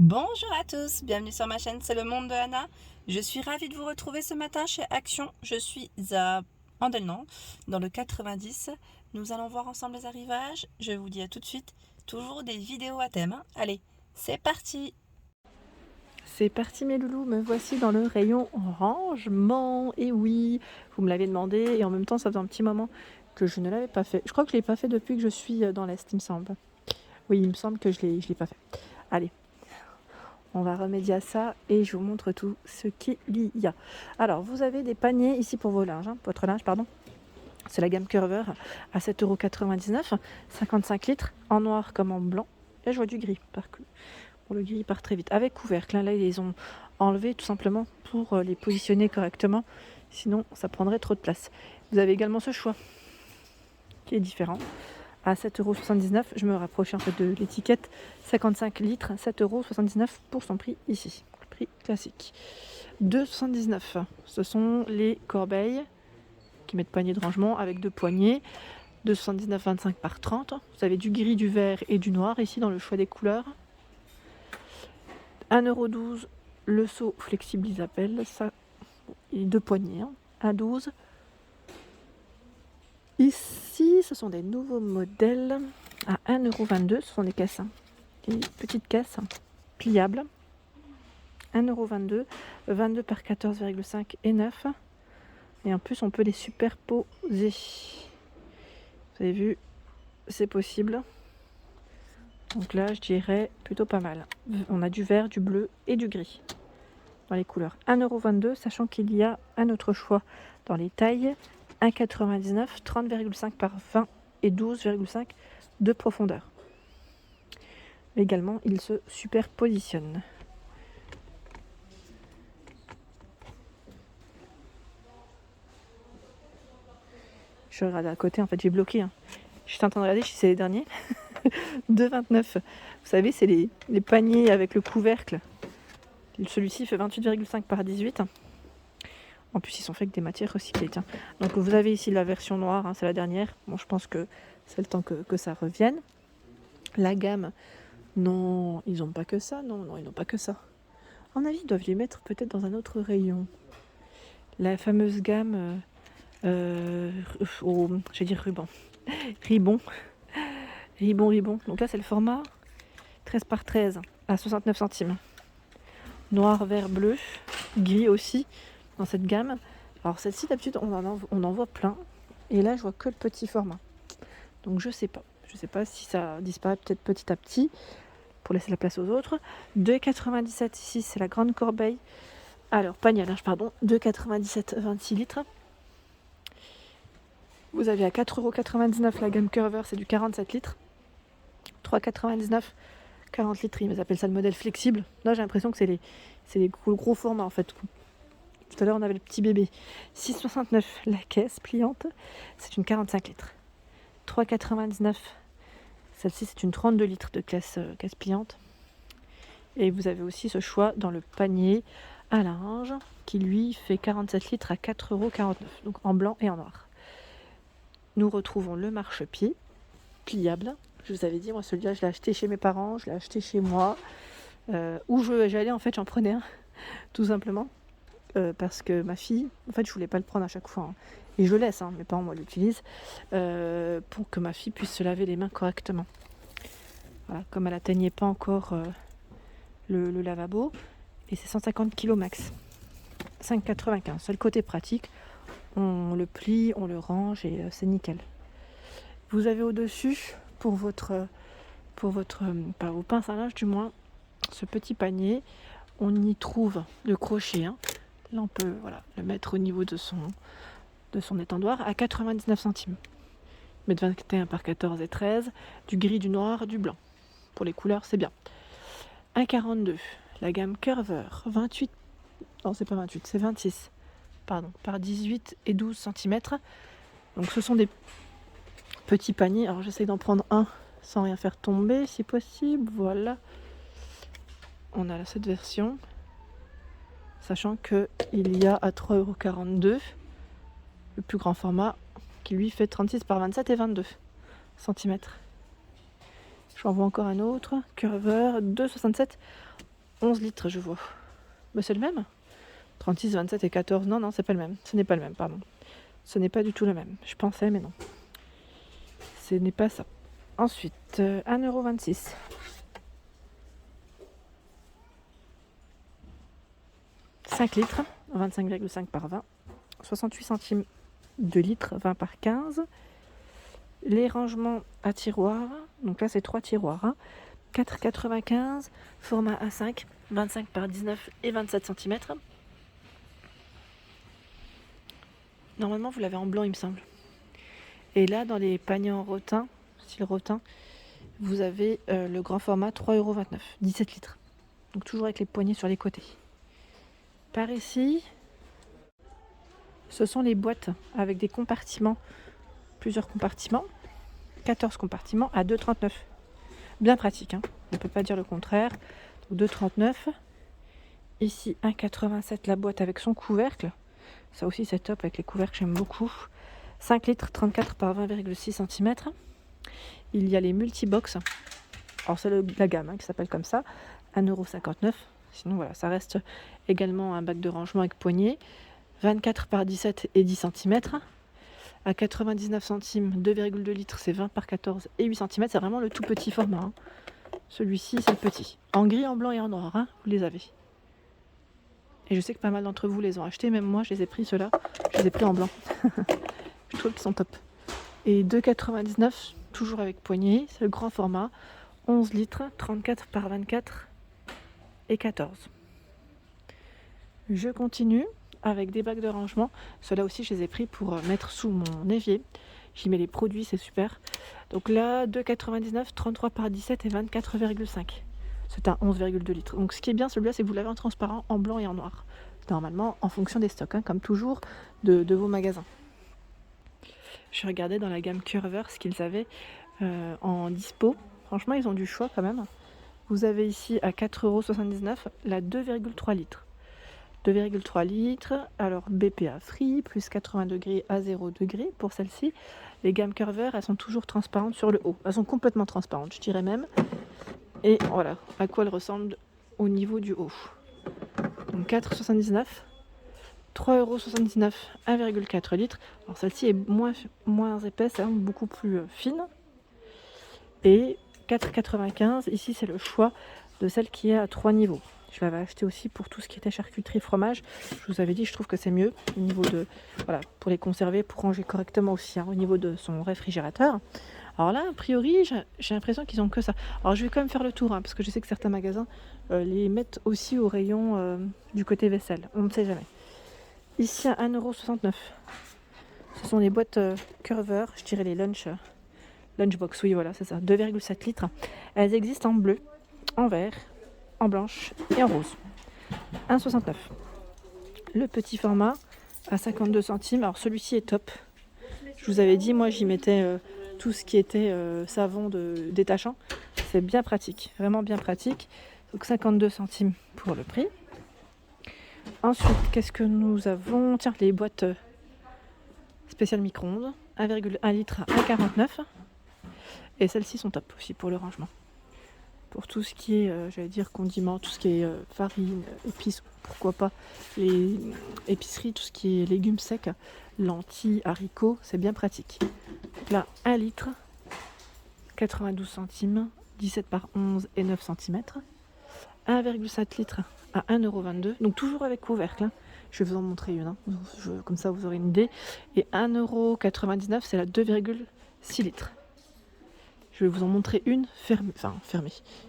Bonjour à tous, bienvenue sur ma chaîne, c'est le monde de Anna. Je suis ravie de vous retrouver ce matin chez Action. Je suis à Andelnan, dans le 90. Nous allons voir ensemble les arrivages. Je vous dis à tout de suite, toujours des vidéos à thème. Allez, c'est parti! C'est parti mes loulous, me voici dans le rayon rangement. Et oui, vous me l'avez demandé et en même temps ça fait un petit moment que je ne l'avais pas fait. Je crois que je ne l'ai pas fait depuis que je suis dans l'Est, il me semble. Oui, il me semble que je l'ai pas fait. Allez, on va remédier à ça et je vous montre tout ce qu'il y a. Alors, vous avez des paniers ici pour vos linges, votre linge, pardon. C'est la gamme Curver à 7,99 €, 55 litres, en noir comme en blanc. Et je vois du gris, par contre. Bon, le gris part très vite. Avec couvercle, là, ils les ont enlevés tout simplement pour les positionner correctement. Sinon, ça prendrait trop de place. Vous avez également ce choix qui est différent. À 7,79 €, je me rapprochais en fait de l'étiquette. 55 litres, 7,79 € pour son prix ici. Prix classique. 2,79 €. Ce sont les corbeilles qui mettent panier de rangement avec deux poignées. 2,79 €, 25 par 30. Vous avez du gris, du vert et du noir ici dans le choix des couleurs. 1,12 € le seau flexible, ils appellent ça. Et deux poignées, 1,12 €. Ici, ce sont des nouveaux modèles à 1,22 €. Ce sont des caisses, des petites caisses pliables. 1,22 €, 22 par 14,5 et 9. Et en plus, on peut les superposer. Vous avez vu, c'est possible. Donc là, je dirais plutôt pas mal. On a du vert, du bleu et du gris dans les couleurs. 1,22 €, sachant qu'il y a un autre choix dans les tailles. 1,99 €, 30,5 par 20 et 12,5 de profondeur. Également, ils se superpositionnent. Je regarde à côté, en fait, j'ai bloqué. J'étais en train de regarder si c'est les derniers. 2,29 €. Vous savez, c'est les paniers avec le couvercle. Celui-ci fait 28,5 par 18. En plus, ils sont faits avec des matières recyclées. Tiens. Donc, vous avez ici la version noire, c'est la dernière. Bon, je pense que c'est le temps que ça revienne. La gamme, non, ils n'ont pas que ça. Non, ils n'ont pas que ça. À mon avis, ils doivent les mettre peut-être dans un autre rayon. La fameuse gamme, j'allais dire ruban. Ribon. Donc là, c'est le format 13 par 13 à 69 centimes. Noir, vert, bleu, gris aussi dans cette gamme. Alors celle-ci, d'habitude, on en voit plein. Et là, je vois que le petit format. Donc je sais pas. Je sais pas si ça disparaît peut-être petit à petit pour laisser la place aux autres. 2,97 € ici, c'est la grande corbeille. Alors, panier à linge, pardon. 2,97 €, 26 litres. Vous avez à 4,99 € la gamme Curver, c'est du 47 litres. 3,99 €, 40 litres, ils appellent ça le modèle flexible. Là, j'ai l'impression que c'est les gros formats en fait. Tout à l'heure, on avait le petit bébé. 6,69 € la caisse pliante, c'est une 45 litres. 3,99 €, celle-ci, c'est une 32 litres de caisse pliante. Et vous avez aussi ce choix dans le panier à linge qui lui fait 47 litres à 4,49 €, donc en blanc et en noir. Nous retrouvons le marchepied pliable. Je vous avais dit, moi celui-là, je l'ai acheté chez mes parents, je l'ai acheté chez moi. Où j'allais, en fait, j'en prenais un, tout simplement. Parce que ma fille, en fait, je voulais pas le prendre à chaque fois. Et je laisse, mes parents, moi, l'utilisent. Pour que ma fille puisse se laver les mains correctement. Voilà, comme elle atteignait pas encore le lavabo. Et c'est 150 kg max. 5,95 €. C'est le côté pratique. On le plie, on le range et c'est nickel. Vous avez au-dessus, pour vos pinces à linge du moins, ce petit panier. On y trouve le crochet. Là, on peut le mettre au niveau de son étendoir à 99 centimes. Mettre 21 par 14 et 13. Du gris, du noir, du blanc. Pour les couleurs, c'est bien. 1,42 €. La gamme Curver. 28. Non, c'est pas 28, c'est 26. Pardon, par 18 et 12 cm. Donc ce sont des petits paniers. Alors j'essaie d'en prendre un sans rien faire tomber si possible. Voilà. On a cette version. Sachant qu'il y a à 3,42 € le plus grand format qui lui fait 36 par 27 et 22 cm. J'en vois encore un autre, Curver, 2,67 11 litres, je vois. Mais c'est le même. 36, 27 et 14. Non, c'est pas le même. Ce n'est pas le même, pardon. Ce n'est pas du tout le même. Je pensais, mais non. Ce n'est pas ça. Ensuite, 1,26 €. 5 litres, 25,5 par 20. 68 centimes de litre, 20 par 15. Les rangements à tiroirs, donc là c'est 3 tiroirs, hein. 4,95, format A5, 25 par 19 et 27 cm. Normalement vous l'avez en blanc il me semble. Et là dans les paniers en rotin, style rotin, vous avez le grand format 3,29 €, 17 litres. Donc toujours avec les poignées sur les côtés. Par ici, ce sont les boîtes avec des compartiments, plusieurs compartiments, 14 compartiments à 2,39 €. Bien pratique, hein, on ne peut pas dire le contraire. Donc 2,39 €. Ici 1,87 € la boîte avec son couvercle. Ça aussi c'est top avec les couvercles, j'aime beaucoup. 5 litres, 34 par 20,6 cm. Il y a les multibox. Alors c'est la gamme hein, qui s'appelle comme ça. 1,59 €. Sinon voilà, ça reste également un bac de rangement avec poignée. 24 par 17 et 10 cm. À 99 centimes, 2,2 litres, c'est 20 par 14 et 8 cm. C'est vraiment le tout petit format. Hein. Celui-ci, c'est le petit. En gris, en blanc et en noir, hein, vous les avez. Et je sais que pas mal d'entre vous les ont achetés. Même moi, je les ai pris ceux-là. Je les ai pris en blanc. Je trouve qu'ils sont top. Et 2,99 €, toujours avec poignée. C'est le grand format. 11 litres, 34 par 24 et 14. Je continue avec des bacs de rangement. Ceux-là aussi, je les ai pris pour mettre sous mon évier. J'y mets les produits, c'est super. Donc là, 2,99 €, 33 par 17 et 24,5. C'est un 11,2 litres. Donc ce qui est bien, celui-là, c'est que vous l'avez en transparent, en blanc et en noir. Normalement, en fonction des stocks, hein, comme toujours, de vos magasins. Je regardais dans la gamme Curver ce qu'ils avaient en dispo. Franchement, ils ont du choix quand même. Vous avez ici à 4,79 € la 2,3 litres. 2,3 litres, alors BPA free, plus 80 degrés à 0 degrés pour celle-ci. Les gammes Curver, elles sont toujours transparentes sur le haut. Elles sont complètement transparentes, je dirais même. Et voilà à quoi elles ressemblent au niveau du haut. Donc 4,79 €, 3,79 €, 1,4 litres. Alors celle-ci est moins épaisse, hein, beaucoup plus fine. Et 4,95 €, ici c'est le choix de celle qui est à 3 niveaux. Je l'avais acheté aussi pour tout ce qui était charcuterie, fromage. Je vous avais dit, je trouve que c'est mieux au niveau de, voilà, pour les conserver, pour ranger correctement aussi, hein, au niveau de son réfrigérateur. Alors là, a priori, j'ai l'impression qu'ils ont que ça. Alors je vais quand même faire le tour, hein, parce que je sais que certains magasins les mettent aussi au rayon du côté vaisselle. On ne sait jamais. Ici à 1,69 €. Ce sont les boîtes Curver, je dirais les lunchbox, oui voilà, c'est ça, 2,7 litres. Elles existent en bleu, en vert, en blanche et en rose. 1,69 €. Le petit format à 52 centimes. Alors celui-ci est top. Je vous avais dit, moi j'y mettais tout ce qui était savon détachant. C'est bien pratique, vraiment bien pratique. Donc 52 centimes pour le prix. Ensuite, qu'est-ce que nous avons? Tiens, les boîtes spéciales micro-ondes. 1,1 litre à 1,49 €. Et celles-ci sont top aussi pour le rangement. Pour tout ce qui est, j'allais dire condiments, tout ce qui est farine, épices, pourquoi pas, les épiceries, tout ce qui est légumes secs, lentilles, haricots, c'est bien pratique. Donc là, 1 litre, 92 centimes, 17 par 11 et 9 cm. 1,7 litres à 1,22 €. Donc toujours avec couvercle. Hein. Je vais vous en montrer une, hein. Comme ça vous aurez une idée. Et 1,99 €, c'est la 2,6 litres. Je vais vous en montrer une fermée.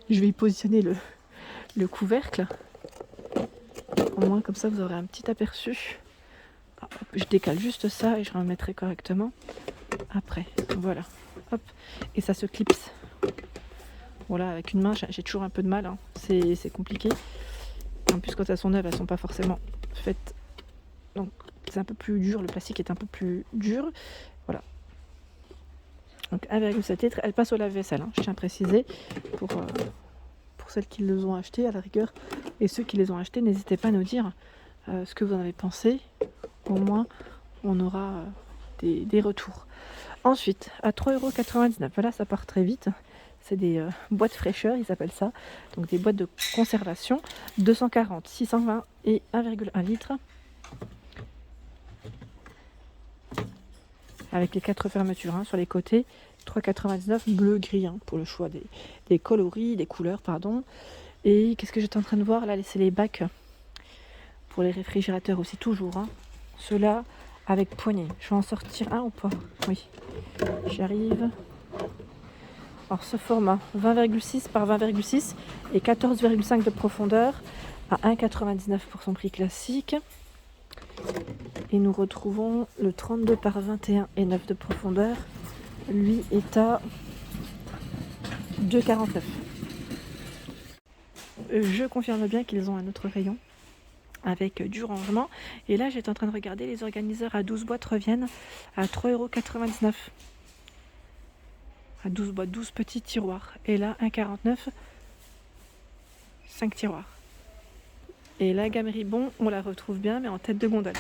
Je vais y positionner le couvercle. Au moins comme ça vous aurez un petit aperçu. Je décale juste ça et je remettrai correctement après. Voilà. Hop. Et ça se clipse. Voilà, avec une main, j'ai toujours un peu de mal. Hein. C'est compliqué. En plus, quand elles sont neuves, elles sont pas forcément faites. Donc c'est un peu plus dur. Le plastique est un peu plus dur. Voilà. Donc 1,7 litres, elle passe au lave-vaisselle, hein, je tiens à préciser, pour celles qui les ont achetés à la rigueur. Et ceux qui les ont achetés, n'hésitez pas à nous dire ce que vous en avez pensé. Au moins, on aura des retours. Ensuite, à 3,99 €, voilà, ça part très vite. C'est des boîtes fraîcheur, ils appellent ça. Donc des boîtes de conservation. 240, 620 et 1,1 litre. Avec les 4 fermetures sur les côtés. 3,99 bleu-gris pour le choix des coloris, des couleurs, pardon. Et qu'est-ce que j'étais en train de voir là? C'est les bacs pour les réfrigérateurs aussi, toujours. Ceux-là avec poignée. Je vais en sortir un ou pas? Oui, j'y arrive. Alors ce format 20,6 par 20,6 et 14,5 de profondeur à 1,99 pour son prix classique. Et nous retrouvons le 32 par 21 et 9 de profondeur. Lui est à 2,49. Je confirme bien qu'ils ont un autre rayon avec du rangement. Et là, j'étais en train de regarder, les organiseurs à 12 boîtes reviennent à 3,99 €. À 12 boîtes, 12 petits tiroirs. Et là, 1,49 €, 5 tiroirs. Et la gamme Ribon, on la retrouve bien, mais en tête de gondole.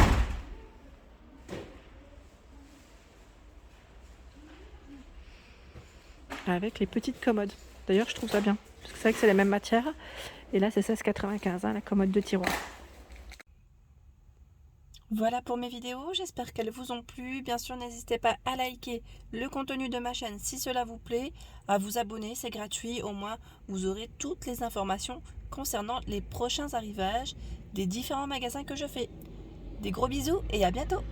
Avec les petites commodes. D'ailleurs, je trouve ça bien. Parce que c'est vrai que c'est les mêmes matières. Et là, c'est 16,95 la commode de tiroir. Voilà pour mes vidéos, j'espère qu'elles vous ont plu. Bien sûr, n'hésitez pas à liker le contenu de ma chaîne si cela vous plaît, à vous abonner, c'est gratuit. Au moins, vous aurez toutes les informations concernant les prochains arrivages des différents magasins que je fais. Des gros bisous et à bientôt!